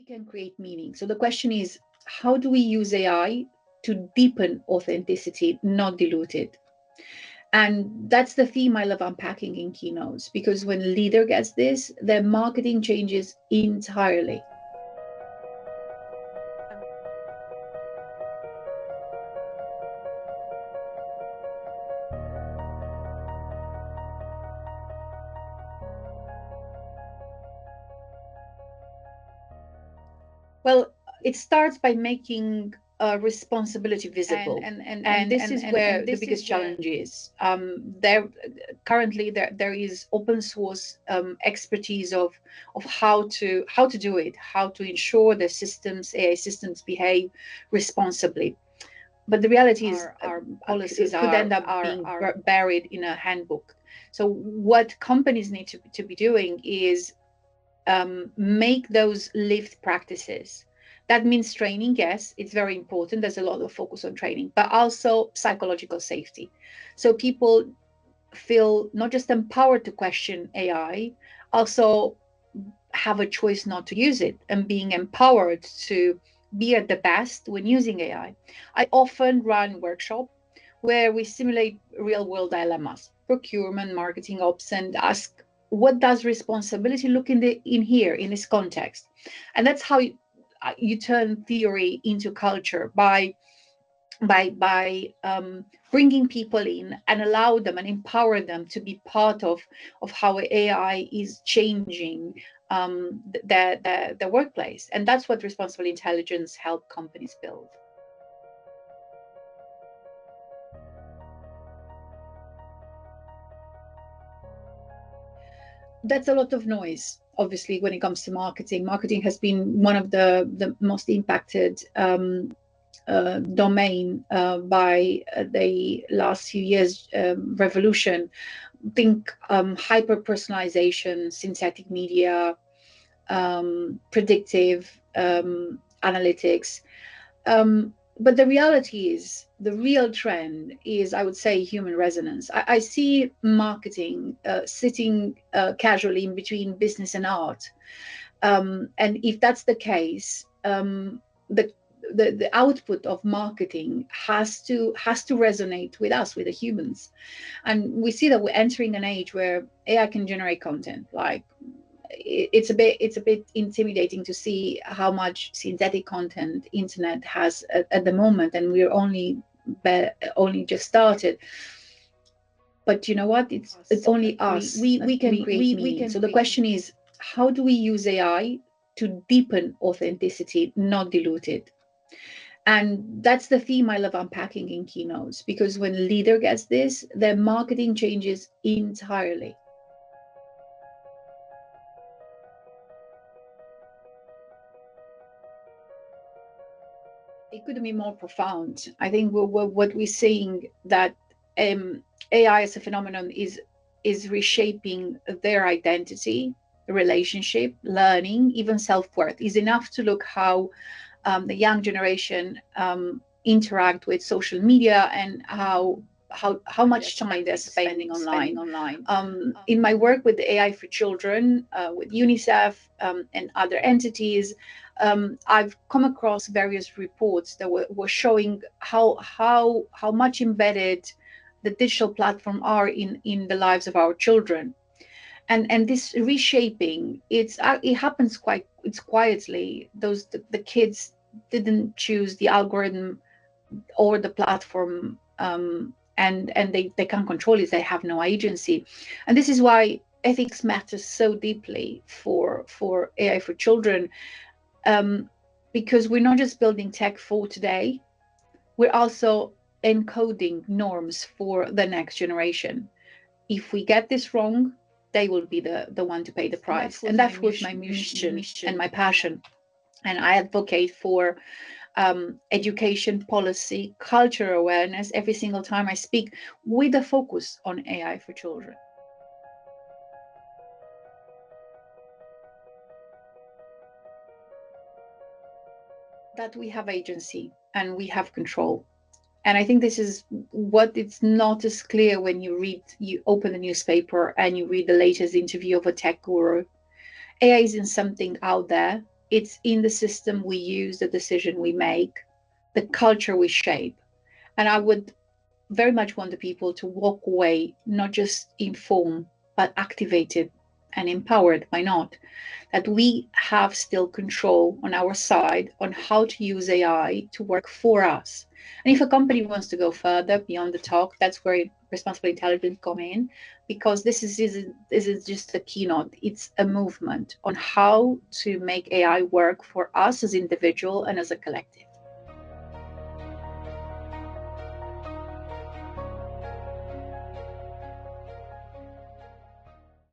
can create meaning. So the question is, how do we use AI to deepen authenticity, not dilute it? And that's the theme I love unpacking in keynotes, because when a leader gets this, their marketing changes entirely. Well, it starts by making responsibility visible, and this is where the biggest challenge is. There is open source expertise of how to do it, how to ensure the AI systems behave responsibly. But the reality is, our policies could end up being buried in a handbook. So what companies need to be doing is make those lived practices. That means training, yes, it's very important. There's a lot of focus on training, but also psychological safety. So people feel not just empowered to question AI, also have a choice not to use it, and being empowered to be at the best when using AI. I often run workshops where we simulate real world dilemmas, procurement, marketing, ops, and ask, what does responsibility look in here in this context? And that's how you turn theory into culture, by bringing people in and allow them and empower them to be part of how AI is changing the workplace. And that's what responsible intelligence help companies build. That's a lot of noise, obviously, when it comes to marketing. Marketing has been one of the most impacted domain by the last few years revolution. Think hyper personalization, synthetic media, predictive analytics. But the reality is, the real trend is, I would say, human resonance. I see marketing sitting casually in between business and art. And if that's the case, the output of marketing has to resonate with us, with the humans. And we see that we're entering an age where AI can generate content. Like, it's a bit intimidating to see how much synthetic content internet has at the moment, and we're only just started. But you know what? It's only us. We can create meaning. So the question is, how do we use AI to deepen authenticity, not dilute it? And that's the theme I love unpacking in keynotes, because when a leader gets this, their marketing changes entirely. It couldn't be more profound. I think what we're seeing, that AI as a phenomenon is reshaping their identity, relationship, learning, even self-worth. Is enough to look how the young generation interact with social media, and how much time they're spending online. In my work with AI for children, with UNICEF and other entities, I've come across various reports that were showing how much embedded the digital platform are in the lives of our children. And this reshaping, it happens quietly. The kids didn't choose the algorithm or the platform, and they can't control it. They have no agency. And this is why ethics matters so deeply for AI for children, because we're not just building tech for today, we're also encoding norms for the next generation. If we get this wrong, they will be the one to pay the price. And that was my mission and my passion. And I advocate for education policy, culture awareness every single time I speak, with a focus on AI for children. That we have agency and we have control. And I think this is what it's not as clear when you open the newspaper and you read the latest interview of a tech guru. AI isn't something out there. It's in the system we use, the decision we make, the culture we shape. And I would very much want the people to walk away not just informed, but activated and empowered. Why not? That we have still control on our side on how to use AI to work for us. And if a company wants to go further beyond the talk, that's where responsible intelligence come in, because this is just a keynote. It's a movement on how to make AI work for us as individual and as a collective.